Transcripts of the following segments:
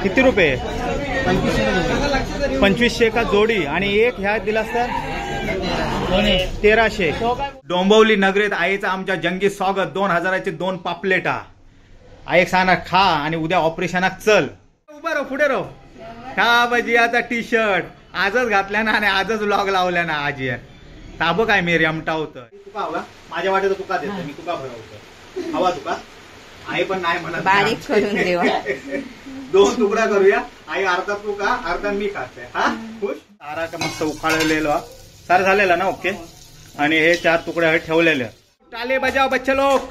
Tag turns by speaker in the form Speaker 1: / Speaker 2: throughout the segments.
Speaker 1: किती रुपये? 2500 का जोडी आणि एक ह्या दिलास तर 1300. डोंबिवली नगरीत आईचं आमच्या जंगी स्वागत. 2000चे 2 पापलेटा. आई सांगणार खा आणि उद्या ऑपरेशनात चल. उभा राह, पुढे राह. का भजियाचा टी शर्ट आजच घातल्या ना आणि आजच व्लॉग लावल्या ना आजी. ताब काय मी रेमटा होतं. तुका हवा माझ्या वाटेत तुका देतो मी. तुका भरवतो हवा तुका. आई पण नाही म्हणत
Speaker 2: बारीक करून देवा.
Speaker 1: 2 तुकडा करूया. आई अर्धा तुका अर्धा मी खाते. हा खुश. सारा का मस्त उखाळलेला सार झालेला ना. ओके. आणि हे 4 तुकडे ठेवलेले. टाले बजाव बच्चे लोक.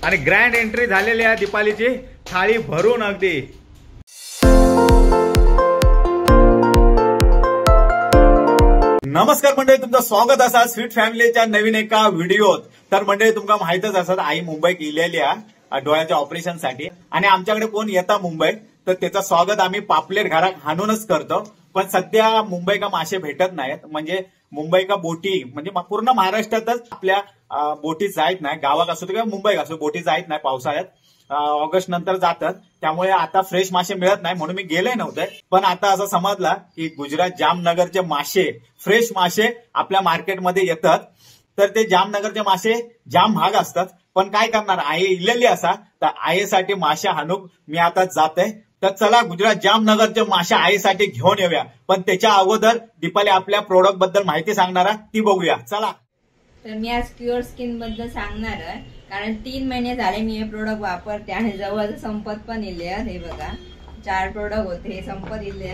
Speaker 1: आणि ग्रँड एंट्री झालेली आहे दीपालीची. थाळी भरून अगदी. नमस्कार मंडळी, तुमचं स्वागत असा स्वीट फॅमिलीच्या नवीन एका व्हिडिओत. तर मंडळी तुमका माहितच असत आई मुंबईत गेलेली आहे डोळ्याच्या ऑपरेशनसाठी. आणि आमच्याकडे कोण येता मुंबईत तर त्याचं स्वागत आम्ही पापलेट घरात हाणूनच करतो. पण सध्या मुंबई का मासे भेटत नाहीत. म्हणजे मुंबई का बोटी म्हणजे पूर्ण महाराष्ट्रातच आपल्या बोटी जायत नाही. गावात असो किंवा मुंबईत असो बोटी जायत नाही पावसाळ्यात. ऑगस्ट नंतर जातात. त्यामुळे आता फ्रेश मासे मिळत नाही म्हणून मी गेले नव्हते. पण आता असं समजला की गुजरात जामनगरचे मासे फ्रेश मासे आपल्या मार्केटमध्ये येतात. तर ते जामनगरचे मासे जाम महाग असतात. पण काय करणार, आई इलेली असा तर आईसाठी मासे हाणूक मी आता जाते. तर चला गुजरात जामनगरचे मासे आईसाठी घेऊन येऊया. पण त्याच्या अगोदर दीपाली आपल्या प्रोडक्ट बद्दल माहिती सांगणार ती बघूया. चला.
Speaker 2: तर मी आज क्युअर स्किन बद्दल सांगणार आहे. कारण 3 महिने झाले मी हे प्रोडक्ट वापरते आणि जवळ संपत पण इले. हे बघा 4 प्रोडक्ट होते हे संपत इले.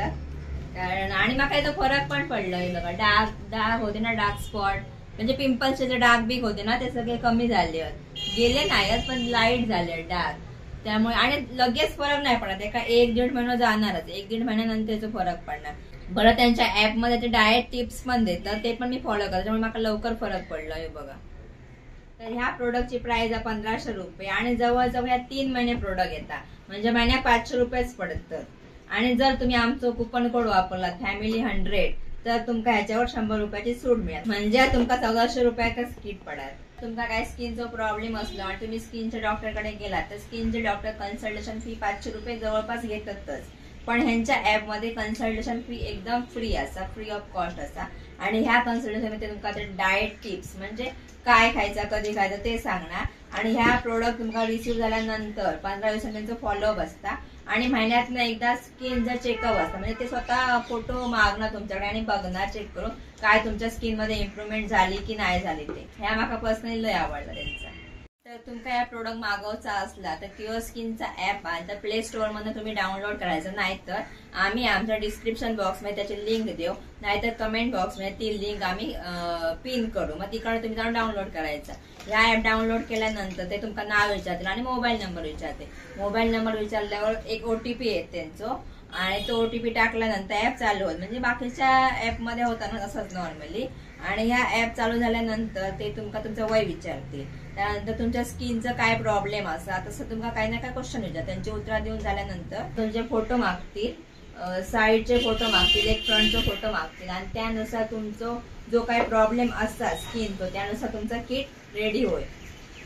Speaker 2: कारण आणि मला काही तो फरक पण पडला. हे बघा डाग होते ना, डार्क स्पॉट म्हणजे पिंपल्सचे जे डाग बिग होते ना ते सगळे कमी झाले. गेले नाहीत पण लाईट झाले डाग. त्यामुळे आणि लगेच फरक नाही पडत. एका 1-1.5 महिना जाणारच. 1-1.5 महिन्यानंतर फरक पडणार. बरं त्यांच्या ऍप मध्ये ते डाएट टिप्स पण देतात. ते पण मी फॉलो करते. त्यामुळे मला लवकर फरक पडला. हे बघा. तर ह्या प्रोडक्टची प्राइस आहे 1500 रुपये. आणि जवळजवळ ह्या 3 महिने प्रोडक्ट येतात. म्हणजे महिन्यात 500 रुपयेच पडतात. आणि जर तुम्ही आमचं कुपन कोड वापरला फॅमिली 100 तर तुमका ह्याच्यावर 100 रुपयाची सूट मिळेल. म्हणजे तुमका 1400 रुपयाचाच किट पडाल. तुमका काय स्किनचा प्रॉब्लेम असलो आणि तुम्ही स्किनच्या डॉक्टरकडे गेलात तर स्किनचे डॉक्टर कन्सल्टेशन फी 500 रुपये जवळपास घेतातच. पण ह्यांच्या ऍप मध्ये कन्सल्टेशन फी एकदम फ्री असा, फ्री ऑफ कॉस्ट असा. आणि ह्या कन्सल्टेशन मध्ये तुमका डाएट टिप्स म्हणजे काय खायचं कधी खायचं ते सांगणार. आणि ह्या प्रोडक्ट तुमका रिसिव्ह झाल्यानंतर 15 दिवसांनी त्यांचं फॉलोअप असता. आणि महिन्यातनं एकदा स्किनचा चेकअप असतं. म्हणजे ते स्वतः फोटो मागणार तुमच्याकडे आणि बघणार चेक करून काय तुमच्या स्किन मध्ये इम्प्रुव्हमेंट झाली की नाही झाली ते. ह्या मला पर्सनली लय आवडला त्यांचा. तर तुमका या प्रोडक्ट मागवचा असला तर क्युअर स्किनचा ऍप आहे तर प्ले स्टोअर मधून तुम्ही डाउनलोड करायचं. नाहीतर आम्ही आमच्या डिस्क्रिप्शन बॉक्स मध्ये त्याची लिंक देऊ. नाहीतर कमेंट बॉक्स मध्ये ती लिंक आम्ही पिन करू. मग तिकडे तुम्ही जाऊन डाउनलोड करायचं. या ऍप डाउनलोड केल्यानंतर ते तुमका नाव विचारतील आणि मोबाईल नंबर विचारते. मोबाईल नंबर विचारल्यावर एक OTP येत त्यांचं. आणि तो OTP टाकल्यानंतर ऍप चालू होत. म्हणजे बाकीच्या ऍप मध्ये होता ना तसंच नॉर्मली. आणि ह्या ऍप चालू झाल्यानंतर ते तुमका तुमचं वय विचारते. त्यानंतर तुमच्या स्किनचं काय प्रॉब्लेम असा तसं तुमका काही ना काय क्वेश्चन विचार. त्यांची उत्तर देऊन झाल्यानंतर तुमचे फोटो मागतील. साईडचे फोटो मागतील, एक फ्रंटचा फोटो मागतील. आणि त्यानुसार तुमचं जो काही प्रॉब्लेम असता स्किन तो त्यानुसार तुमचा किट रेडी होईल.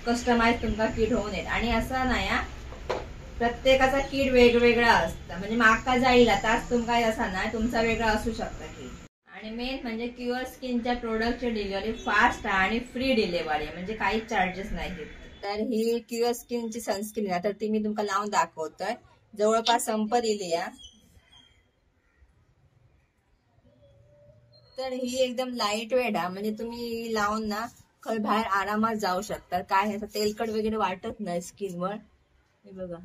Speaker 2: कस्टमाइज तुमका किट होऊन येईल. आणि असं नाही प्रत्येकाचा किट वेगवेगळा असतं. म्हणजे माका जाईल तास तुमका असा नाही तुमचा वेगळा असू शकता किट. आणि मेन म्हणजे क्युअर स्किनच्या प्रोडक्टची डिलिव्हरी फास्ट आणि फ्री डिलिव्हरी म्हणजे काही चार्जेस नाही. तर ही क्युअर स्किनची सनस्क्रीन आहे तर ती मी तुमका लावून दाखवतोय. जवळपास संपत इली या. तर ही एकदम लाईट वेट आहे. म्हणजे तुम्ही लावून ना खर बाहेर आरामात जाऊ शकता. काय तेलकट वगैरे वाटत नाही स्किनवर. हे बघा.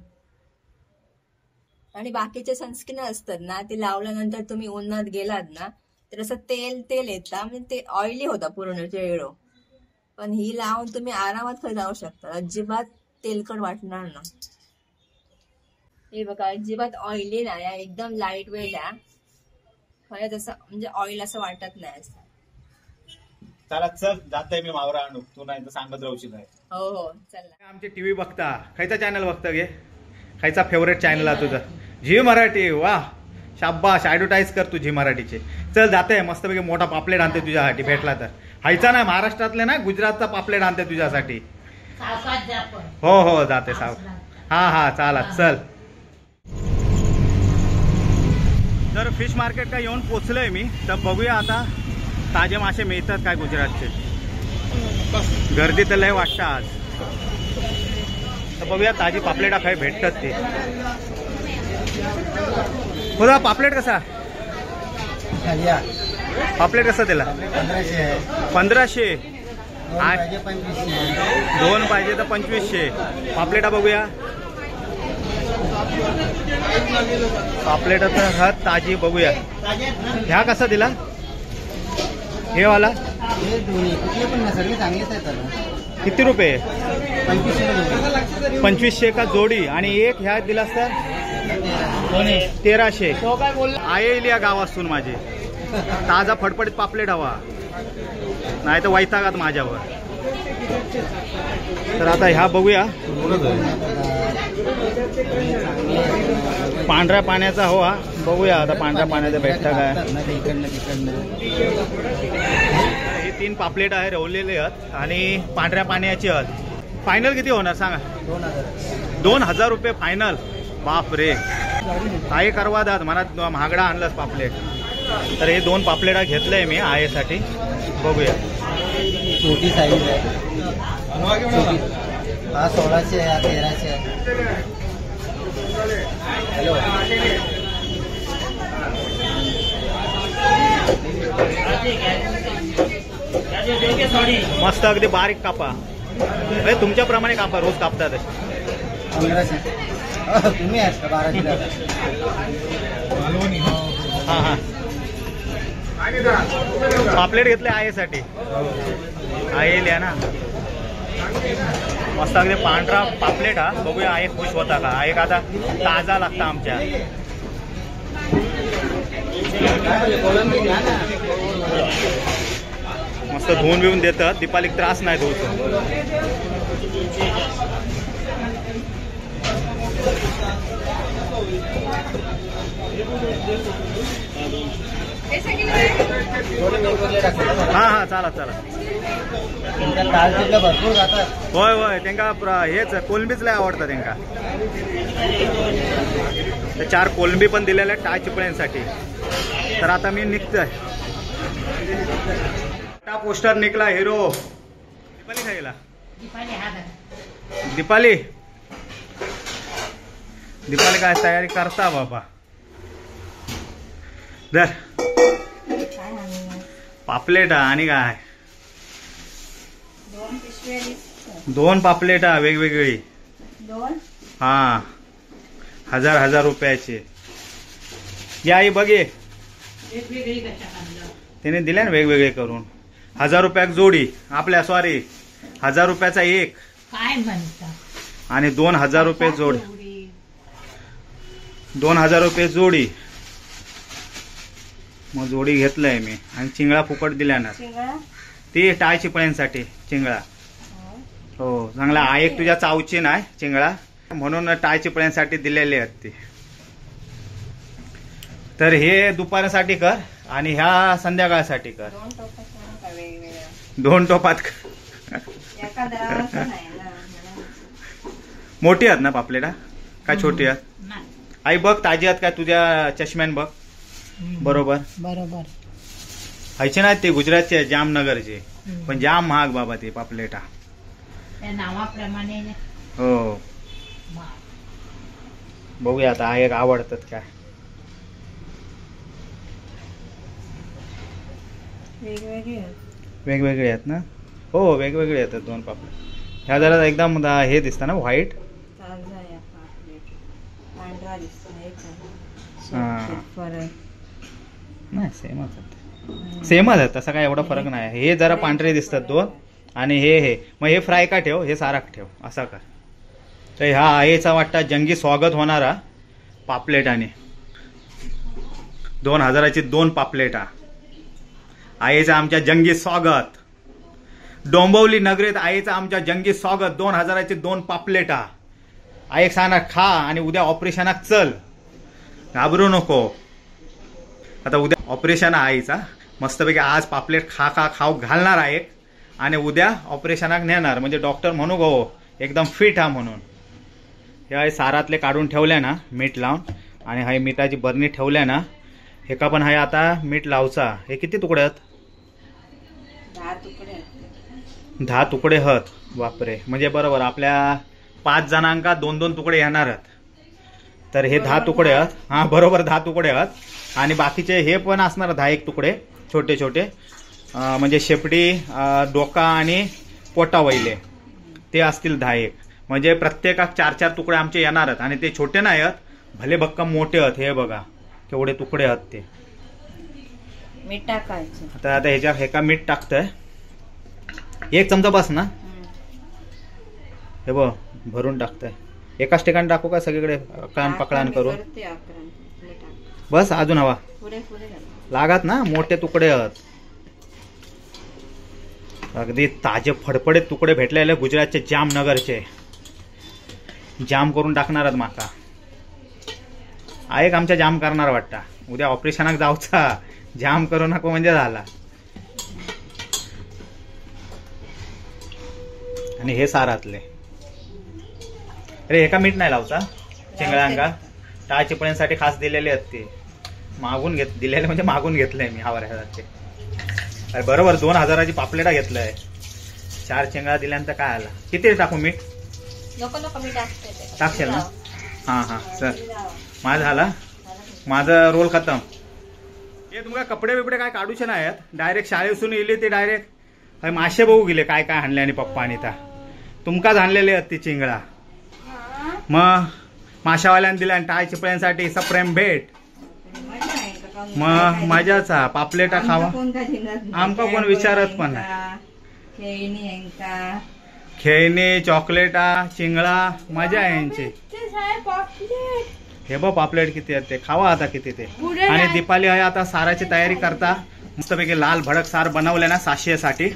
Speaker 2: आणि बाकीचे सनस्क्रीन असतात ना ते लावल्यानंतर तुम्ही उन्हात गेलात ना तर असं तेल येतं. म्हणजे ते ऑइली होता पूर्ण चेहरा. पण ही लावून तुम्ही आरामात जाऊ शकता. अजिबात तेलकट वाटणार ना. हे बघा अजिबात ऑइली नाही एकदम लाईट वेट आहे. खरंच असं म्हणजे ऑइल असं वाटत नाही.
Speaker 1: चला चल जाते मी मावरा आणू. तू नाही तर सांगत राहशील.
Speaker 2: हो चला.
Speaker 1: आमची टीव्ही बघता खायचा चॅनल बघता गे. खायचा फेवरेट चॅनल आहे तुझा झी मराठी. वा शाबाश. ऍडव्हर्टाईज कर तू झी मराठीचे. चल जाते मस्तपैकी मोठा पापलेट आणते तुझ्यासाठी भेटला तर. हायचा ना महाराष्ट्रातले ना गुजरातचा पापलेट आणते तुझ्यासाठी. हो जाते साव. हा चाला चल. फिश मार्केट का येऊन पोचलोय मी, तर बघूया आता ताजे मासे मिळतात काय गुजरातचे. गर्दी तर लय वाटतं आज, तर बघूया ताजी पापलेटा काय भेटतात ते. बघा पापलेट कसा, पापलेट कसं त्याला 1500, 2 पाहिजे तर 2500. पापलेटा बघूया, पापलेट हा ताजी बघूया. ह्या कसा दिला हे वाला, किती रुपये? 2500 का जोडी. आणि एक ह्या दिला तर 1300. आहे या गावातून माझे ताजा फडफडीत पापलेट हवा, नाही तर वैतागात माझ्यावर. तर आता ह्या बघूया, पांढऱ्या पाण्याचा हो हा. बघूया आता पांढऱ्या पाण्याचा भेटता काय. हे 3 पापलेट आहे रवलेले आहेत आणि पांढऱ्या पाण्याची आहेत. फायनल किती होणार सांगा? 2000 रुपये फायनल. बाप रे, काय करवा दात मला महागडा आणलंच पापलेट. तर हे 2 पापलेटा घेतलंय मी आयसाठी. बघूया,
Speaker 3: छोटी साईज आहे, हा 1600 आहे, 1300 आहे. हॅलो,
Speaker 1: मस्त अगदी बारीक कापा, तुमच्याप्रमाणे कापा, रोज कापतात.
Speaker 3: 1500. तुम्ही आहेत का 1200?
Speaker 1: हा हा, पापलेट घेतले आयसाठी. आहे लिया ना, मस्त अगदी पांढरा पापलेट हा. बघूया आहे खुश होता का. आहे का आता ताजा लागता आमच्या. मस्त धुवून बिवून देतात, दीपालीक त्रास नाही धुवतो. हा हा, चला चला.
Speaker 3: भरपूर जातात.
Speaker 1: होय होय, त्यांना हेच कोलंबीच लय आवडतं त्यांना. 4 कोलंबी पण दिलेल्या टाय चिपळ्यांसाठी. तर आता मी निघतोय. पोस्टर निघला हिरो. दीपाली खायला, दीपाली दीपाली काय तयारी करता बाबा. धर पापलेटा आणि काय 2 पापलेटा वेगवेगळी. हा, 1000 रुपयाची. या आई बघे, त्याने दिल्या ना वेगवेगळे करून. 1000 रुपयाक जोडी आपल्या, सॉरी 1000 रुपयाचा एक
Speaker 2: काय म्हणता,
Speaker 1: आणि 2000 रुपये जोड. 2000 रुपये जोडी. मग जोडी घेतलंय मी. आणि चिंगळा फुकट दिल्या ना, ती टाय चिपळ्यांसाठी चिंगळा. हो चांगला आहे. तुझ्या चावची नाही चिंगळा, म्हणून टाय चिपळ्यांसाठी दिलेले आहेत ते. तर हे दुपारसाठी कर आणि ह्या संध्याकाळसाठी कर. 2 टोपात कर. मोठी आहेत ना पापलेटा का छोटी आहेत? आई बघ ताजी आहेत काय तुझ्या चष्म्यान बघ. बरोबर
Speaker 2: बरोबर.
Speaker 1: खायचे नाहीत ते गुजरातचे, जामनगरचे, पण जाम महाग बाबा ते पापलेटा.
Speaker 2: नावाप्रमाणे
Speaker 1: हो. बघूया आता आहे आवडतात काय. वेगवेगळे आहेत ना. हो वेगवेगळे येतात 2 पापलेट. ह्या जरा एकदम हे दिसतं ना व्हाईट. नाही सेमच आहे, तसा काय एवढा फरक नाही. हे जरा पांढरे दिसतात 2 आणि हे मग हे फ्राय का ठेव, हे साराक ठेव असा कर. तर ह्या आईचा वाटता जंगी स्वागत होणारा पापलेटाने. 2000ची 2 पापलेटा. आईचं आमच्या जंगी स्वागत. डोंबिवली नगरीत आईचं आमच्या जंगी स्वागत. 2000ची 2 पापलेटा. आई सांगा खा आणि उद्या ऑपरेशनात चल, घाबरू नको. आता उद्या ऑपरेशन आहे आईचा. मस्तपैकी आज पापलेट खाऊ घालणार आहे आणि उद्या ऑपरेशनाक नेणार. म्हणजे डॉक्टर म्हणू गो एकदम फिट हा म्हणून. हे सारातले काढून ठेवल्या ना मीठ लावून, आणि हा मिठाची बरणी ठेवल्या ना, हेका पण आहे आता मीठ लावचा. हे किती तुकडे आहेत?
Speaker 2: 10 तुकडे.
Speaker 1: 10 तुकडे आहेत. बापरे, म्हणजे बरोबर आपल्या 5 जणांका 2-2 तुकडे येणार आहेत. तर हे 10 तुकडे आहेत. हा बरोबर 10 तुकडे आहेत. आणि बाकीचे हे पण असणार 10 तुकडे छोटे छोटे, म्हणजे शेपटी, डोका आणि पोटा वैले ते असतील 10. म्हणजे प्रत्येकाक 4-4 तुकडे आमचे येणार आहेत. आणि ते छोटे नाही आहेत, भले भक्कम मोठे आहेत. हे बघा केवढे तुकडे आहेत ते.
Speaker 2: मीठ टाकायचं
Speaker 1: आता ह्याच्या हेका मीठ टाकतंय. 1 चमचा बस ना. हे बघ भरून टाकतंय. एकाच ठिकाणी टाकू का सगळीकडे अकळान पकळान करून? बस अजून हवा लागत ना. मोठे तुकडे आहेत, अगदी ताजे फडफडे तुकडे भेटलेले गुजरातचे जामनगरचे. जाम करून टाकणार आहेत माका. एक आमच्या जाम करणार वाटता. उद्या ऑपरेशनाक जाऊचा, जाम करू नको म्हणजे झाला. आणि हे सारातले. अरे एका मीठ नाही लावता चिंगळांगा. टाळ चिपळ्यांसाठी खास दिलेले आहेत ते. मागून दिलेले म्हणजे मागून घेतलंय मी. हवा अरे बरोबर 2000ची पापलेटा घेतलंय. 4 चिंगळा दिल्यानंतर काय आला. किती टाकू मीठ?
Speaker 2: नको मीठ
Speaker 1: टाकशील ना. हा सर माझा झाला. माझा रोल खतम. हे तुमका कपडे बिपडे काय काढूचे नाही आहेत. डायरेक्ट शाळेसून येले ते डायरेक्ट मासे बघू गेले काय काय आणले. आणि पप्पा आणि ता तुमकाच आणलेले आहेत ती चिंगळा. मग माशावाल्याने दिल्या आणि टाळ चिपळ्यांसाठी सप्रेम भेट. मग मजाचा पापलेटा खावा. आमका कोण विचारत पण नाही. खेळणी, चॉकलेटा, चिंगळा मजा आहे यांची. हे बघ पापलेट किती आहेत ते. खावा आता किती ते. आणि दीपाली आहे आता साराची तयारी करता. मस्तपैकी लाल भडक सार बनवले ना साशेसाठी.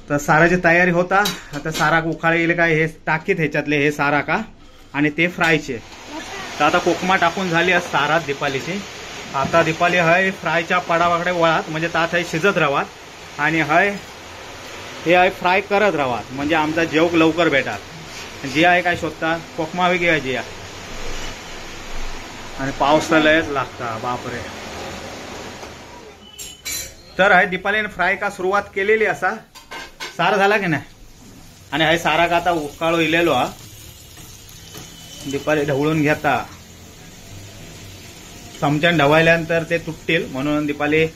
Speaker 1: तर साराची तयारी होता. आता सारा उखाळे येईल काय हे टाकीत ह्याच्यातले हे सारा का. आणि ते फ्रायचे. तर आता कोकमा टाकून झाली आहे सारात दीपालीची. आता दीपाली हय फ्रायच्या पडावाकडे वळात, म्हणजे तात हय शिजत राहात. आणि हय हे आहे फ्राय करत राहात, म्हणजे आमचा जेवक लवकर भेटात. जिया आहे काय शोधता कोकमा हवी घ्या जिया. आणि पाऊस तर लयच लागता बापरे. तर आहे दीपालीने फ्राय का सुरुवात केलेली असा. सारा झाला की नाही. आणि हाय सारा का आता उकाळो इलेलो हा. दीपाली ढवळून घेता. चमच्यान ढवळल्यानंतर ते तुटतील म्हणून दीपाली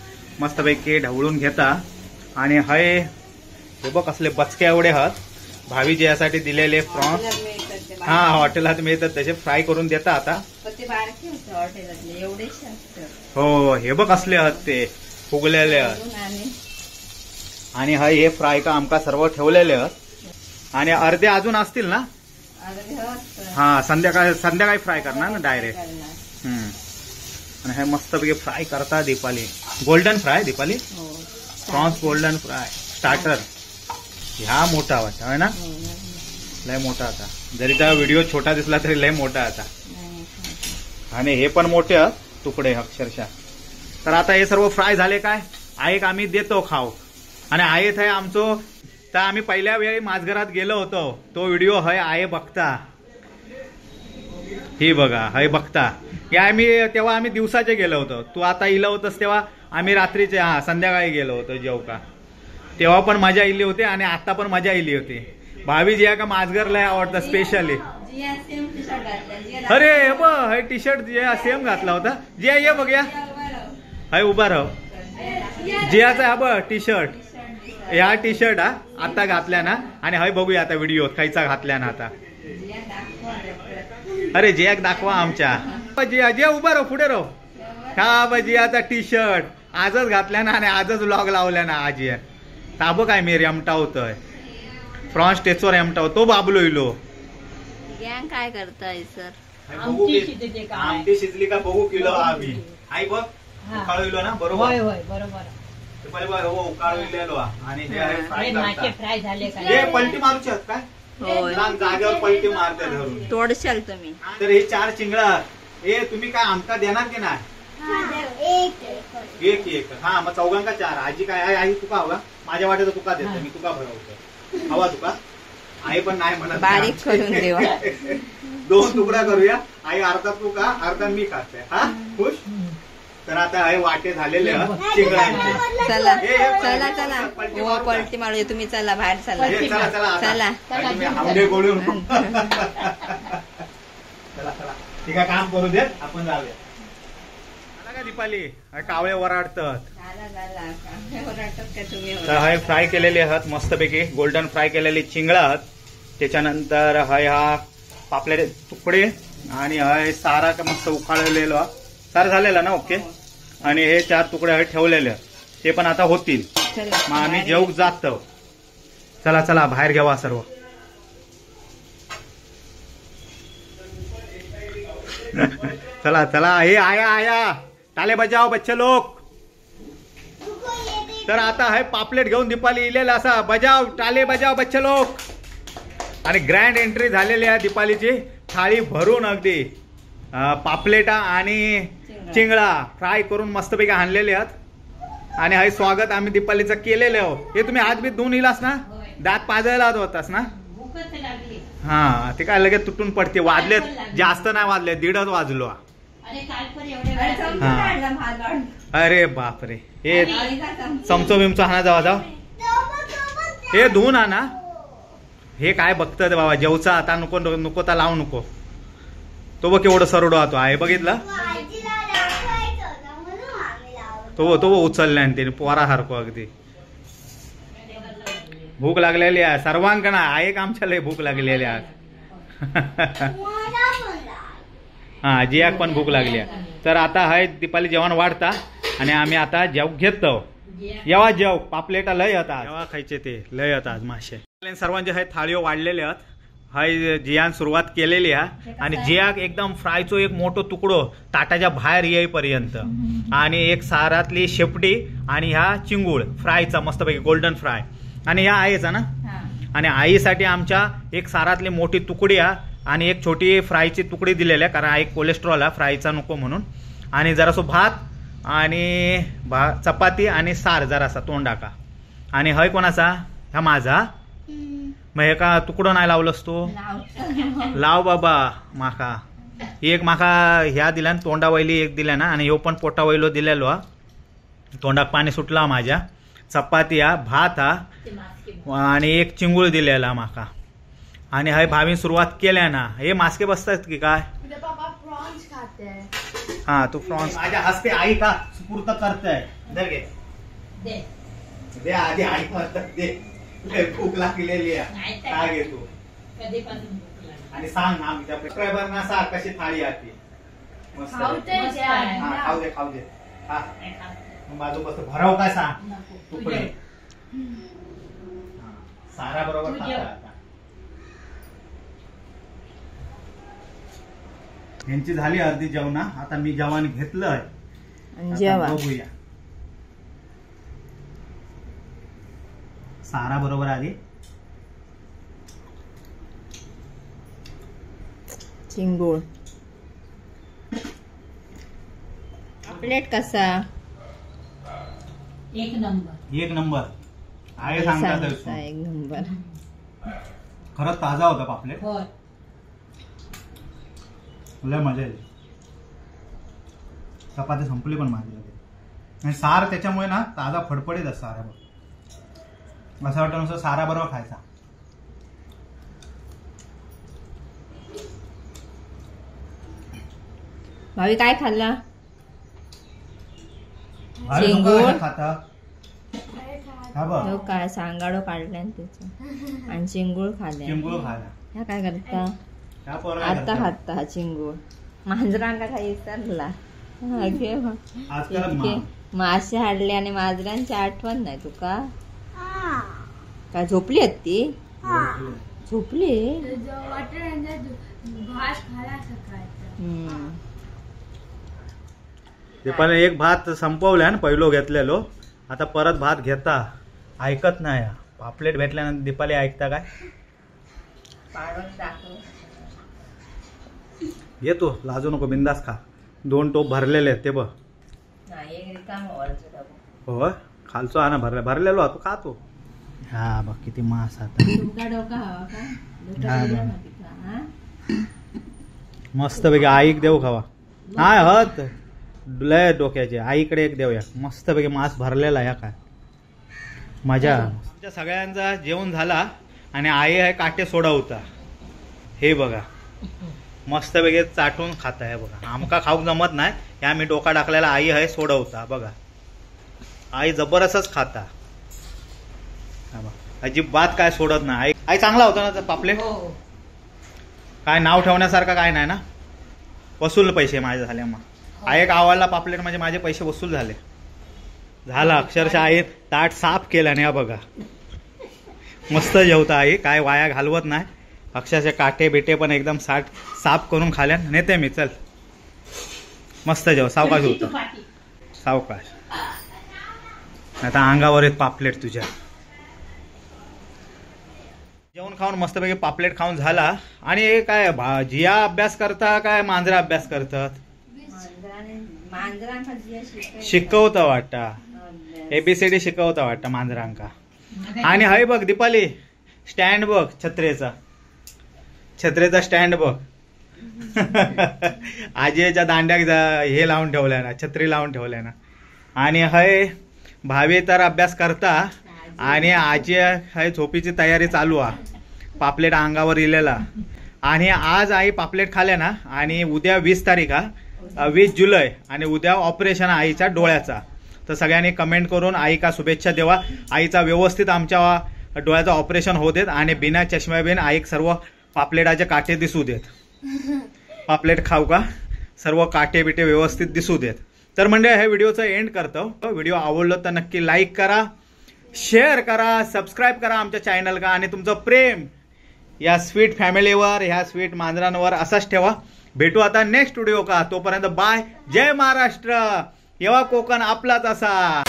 Speaker 1: मस्तपैकी ढवळून घेता. आणि हय हे बघ कसले बचके एवढे आहेत. भावी यासाठी दिलेले प्रॉन्स. हा हॉटेलात मिळतात तसे फ्राय करून देता आता. हो हे बघ कसले आहेत ते फुगलेले आहेत. आणि हे फ्राय का आमका सर्व ठेवलेले आहेत. आणि अर्धे अजून असतील ना. हा संध्याकाळी फ्राय करणार ना डायरेक्ट. आणि हे मस्तपैकी फ्राय करता Deepali. Golden fry Deepali. Prawns golden fry starter. ह्या मोठा वाटतं है ना. लय मोठा आता. जरी त्या व्हिडिओ छोटा दिसला तरी लय मोठा आता. आणि हे पण मोठे तुकडे अक्षरशः. तर आता हे सर्व फ्राय झाले काय आईक आम्ही देतो खाऊ. आणि आयेत आहे आमचो. तर आम्ही पहिल्या वेळी माझघरात गेलो होतो. तो व्हिडिओ हय आहे बघता. ही बघा हय बघता. या तेव्हा आम्ही दिवसाचे गेलो होतो. तू आता इलं होतस तेव्हा आम्ही रात्रीचे संध्याकाळी गेलो होतो जेवका. तेव्हा पण मजा इली होती आणि आता पण मजा इली होती. भावी जिया का माझघरला आवडतं स्पेशली. अरे हे टी शर्ट जिया सेम घातला होता. जिया ये बघूया. हाय उभा राह. जियाचा हा टी शर्ट. ह्या टी शर्ट आता घातल्या ना. आणि हय बघूया आता व्हिडिओ खायचा घातल्या ना आता. अरे जियाक दाखवा आमच्या. जिया जिया उभा राह पुढे राह. हा जियाचा टी शर्ट आजच घातल्या ना. आणि आजच व्लॉग लावल्या ना आजी. ताबो काय मी रेमटावतोय. फ्रॉन्स टेचवर रेमटावतो बाबलो इलो.
Speaker 2: गँग काय करताय सर.
Speaker 1: आमटी शिजली का बघू किलो आम्ही. आई बघ उकाळू इलो ना. बरोबर उकाळू इलेलो. आणि
Speaker 2: फ्राय झाले
Speaker 1: हे पलटी मारूचे आहेत काय. जागेवर पलटी मारते धरून
Speaker 2: तोडशाल तुम्ही.
Speaker 1: तर हे 4 चिंगळा हे तुम्ही काय आमका देणार की नाही. एक हा मग चौघांका 4. आजी काय आई तुका हवा. माझ्या वाटेचं तुका देतो मी. तुका भरवतो हवा तुका. आई पण नाही म्हणत
Speaker 2: बारीक करून देवा.
Speaker 1: 2 तुकडा करूया. आई अर्धा तू का अर्धा मी खाते. हा खुश. तर आता हे वाटे झालेले चिंगळांचे.
Speaker 2: चला चला चला हो पलटी मारू तुम्ही. चला बाहेर चला
Speaker 1: चला चला
Speaker 2: चला
Speaker 1: तुम्ही आवडे गोळून. चला चला ठीक आहे काम करू देत आपण जाऊया. का दीपाली कावळे वराडतात. तर हे फ्राय केलेले आहात मस्तपैकी गोल्डन फ्राय केलेले चिंगळा आहात. त्याच्यानंतर हा पापलेट तुकडे आणि हे सारा मस्त उखाळलेला सारा झालेला ना. ओके. आणि हे 4 तुकडे ठेवलेले ते पण आता होतील. मग आम्ही जेवू जातो. चला चला बाहेर घ्यावा सर्व. चला चला हे आया आया टाले बजाव बच्चे लोक. तर आता हे पापलेट घेऊन दीपाली इलेला असा बजाव टाले बजाव बच्चे लोक. आणि ग्रँड एंट्री झालेली आहे दीपालीची. थाळी भरून अगदी पापलेटा आणि चिंगळा फ्राय करून मस्तपैकी आणलेले आहेत. आणि हे स्वागत आम्ही दीपालीचं केलेलं आहोत. हे तुम्ही हात बीत धुवून इलास ना. दात पाजायला होतास ना. हा ते काय लगेच तुटून पडते. वाजलेत जास्त नाही वाजले 1:30 वाजलो. अरे बापरे हे चमचो बिमचो हाना जावा जाव. हे धुवून आणा. हे काय बघतात बाबा जेवचा आता नको नको तर लावू नको. तो बघ केवढं सरडो होतो आहे बघितलं. तो उचलला त्याने पोरासारखो अगदी. भूक लागलेली आहे सर्वांकडे. आहे का आमच्याला भूक लागलेली आहे. हा जियाक पण भूक लागली आहे. तर आता हाय दीपाली जेवण वाढता आणि आम्ही आता जेव घेतो. जेव्हा जेव पापलेटा लय होता जेव्हा खायचे ते लय होतात मासे. सर्वांचे हे थाळीઓ वाढलेले आहेत. हाय जियान सुरुवात केलेली आहे. आणि जियाक एकदम फ्रायचो एक मोठो तुकडो ताटाच्या बाहेर येईपर्यंत. आणि एक सारातली शेपटी आणि ह्या चिंगूळ फ्रायचा मस्तपैकी गोल्डन फ्राय. आणि ह्या आईचा ना. आणि आईसाठी आमच्या एक सारातली मोठी तुकडी आणि एक छोटी फ्रायची तुकडी दिलेल्या कारण आई कोलेस्ट्रॉल आहे फ्रायचा नको म्हणून. आणि जरासो भात आणि चपाती आणि सार जरासा तोंडाका. आणि हय कोणाचा ह्या माझा. मग हे का तुकडं नाही लावलंस तू. लाव बाबा माका. एक माका ह्या दिल्या तोंडा वैली एक दिल्या ना. आणि ह्यो पण पोटा वैलो दिलेलो. तोंडाक पाणी सुटला माझ्या. चपाती भात आणि एक चिंगूळ दिलेला माका. आणि हय भावी सुरुवात केल्या ना. हे मास्के बसतात की काय. हा तू फ्रॉन्स माझ्या हस्ते आई का सुपूर्त करताय. दे आधी आई करतात दे. भूक लागलेली आहे काय घे तू. आणि सांग ना आमच्या सबस्क्रायबरना सांग कशी थाळी आती मस्त. हा खाऊ दे खाऊ दे. हा बाजू कसं भराव काय सांग तुकडे. सारा बरोबर खाता. यांची झाली अर्धी जेवणा. आता मी जेवण घेतलंय. बघूया सारा बरोबर आधी.
Speaker 2: चिंगूळ पापलेट कसा.
Speaker 1: एक नंबर आहे सांगतात.
Speaker 2: एक नंबर
Speaker 1: खरंच ताजा होता पापलेट. लय मजा येईल. चपाती संपली पण माझी. आणि सार त्याच्यामुळे ना ताजा फडफडीत असतो. सारा असं वाटतं नुसतं सारा बरोबर खायचा.
Speaker 2: भावी काय खाल्ला.
Speaker 1: खाता
Speaker 2: काय सांगाडो काढल्या त्याचा. आणि चिंगूळ खाल्ल्या.
Speaker 1: चिंगूळ खायला
Speaker 2: ह्या काय करता आता खाता चिंगूळ. मांजरांना काही विसरला. मासे हाडले आणि मांजरांची आठवण नाही तुका. काय झोपली आहेत ती. झोपली.
Speaker 1: ते पण एक भात संपवल्या ना पहिलो घेतलेलो. आता परत भात घेता ऐकत नाही. पापलेट भेटल्यानंतर दीपाली ऐकता काय. येतो लाजू नको बिंदास खा. 2 टोप भरलेले आहेत ते बघ. हो खालचो हा ना भरलेलो तू खातो. हा बघ किती मास आता. मस्तपैकी आईक देऊ खावा. हाय हत लय डोक्याचे. आईकडे एक देऊया. मस्तपैकी मांस भरलेला या काय मजा. तुमच्या सगळ्यांचा जेवण झाला आणि आई आहे काटे सोडवता. हे बघा मस्तपैकी चाटून खाता आहे बघा. आमका खाऊक जमत नाही या मी डोका टाकलेला आई आहे सोडवता बघा. आई जबरदस्तच खाता. अजिबात काय सोडत नाही. आई आई चांगला होता ना पापलेट. काय नाव ठेवण्यासारखं काय नाही ना. वसूल पैसे माझे झाले. मग आई एक आवडला पापलेट म्हणजे माझे पैसे वसूल झाले. झाला अक्षरशः आई ताट साफ केला नाही बघा. मस्त जेवता आई काय वाया घालवत नाही. अक्षरशः काटे बिटे पण एकदम साफ करून खाल्या. नेते मी चल मस्त जेव. सावकाश होतं सावकाश. आता अंगावर येत पापलेट तुझ्या. जेवण खाऊन मस्तपैकी पापलेट खाऊन झाला. आणि काय जिया अभ्यास करता काय मांजरा अभ्यास करतात. शिकवता वाटता. ABCD शिकवता वाटतं मांजरांका. आणि हाय बघ दीपाली स्टँड बघ छत्रेचा स्टँड बघ. आजीच्या दांड्याक हे लावून ठेवलंय ना छत्री लावून ठेवलंय ना. आणि हय भावी तर अभ्यास करता आणि आजी हय झोपीची तयारी चालू आहे. पापलेट अंगावर इलेला. आणि आज आई पापलेट खाल्या ना. आणि उद्या 20 तारीख 20 जुलै आणि उद्या ऑपरेशन आईच्या डोळ्याचा. तर सगळ्यांनी कमेंट करून आईका शुभेच्छा देवा. आईचा व्यवस्थित आमच्या डोळ्याचं ऑपरेशन होऊ देत आणि बिना चष्म्या बिन आईक सर्व पापलेटाचे काटे दिसू देत. पापलेट खाऊ का सर्व काटे बिटे व्यवस्थित दिसू देत. तर म्हणजे हे व्हिडिओचं एंड करतो. व्हिडिओ आवडलं तर नक्की लाईक करा, शेअर करा, सबस्क्राईब करा आमच्या चॅनलला. आणि तुमचं प्रेम या स्वीट फॅमिलीवर ह्या स्वीट मांजरांवर असाच ठेवा. भेटू आता नेक्स्ट व्हिडिओ का. तोपर्यंत बाय. जय महाराष्ट्र. येवा कोकण आपलाच असा.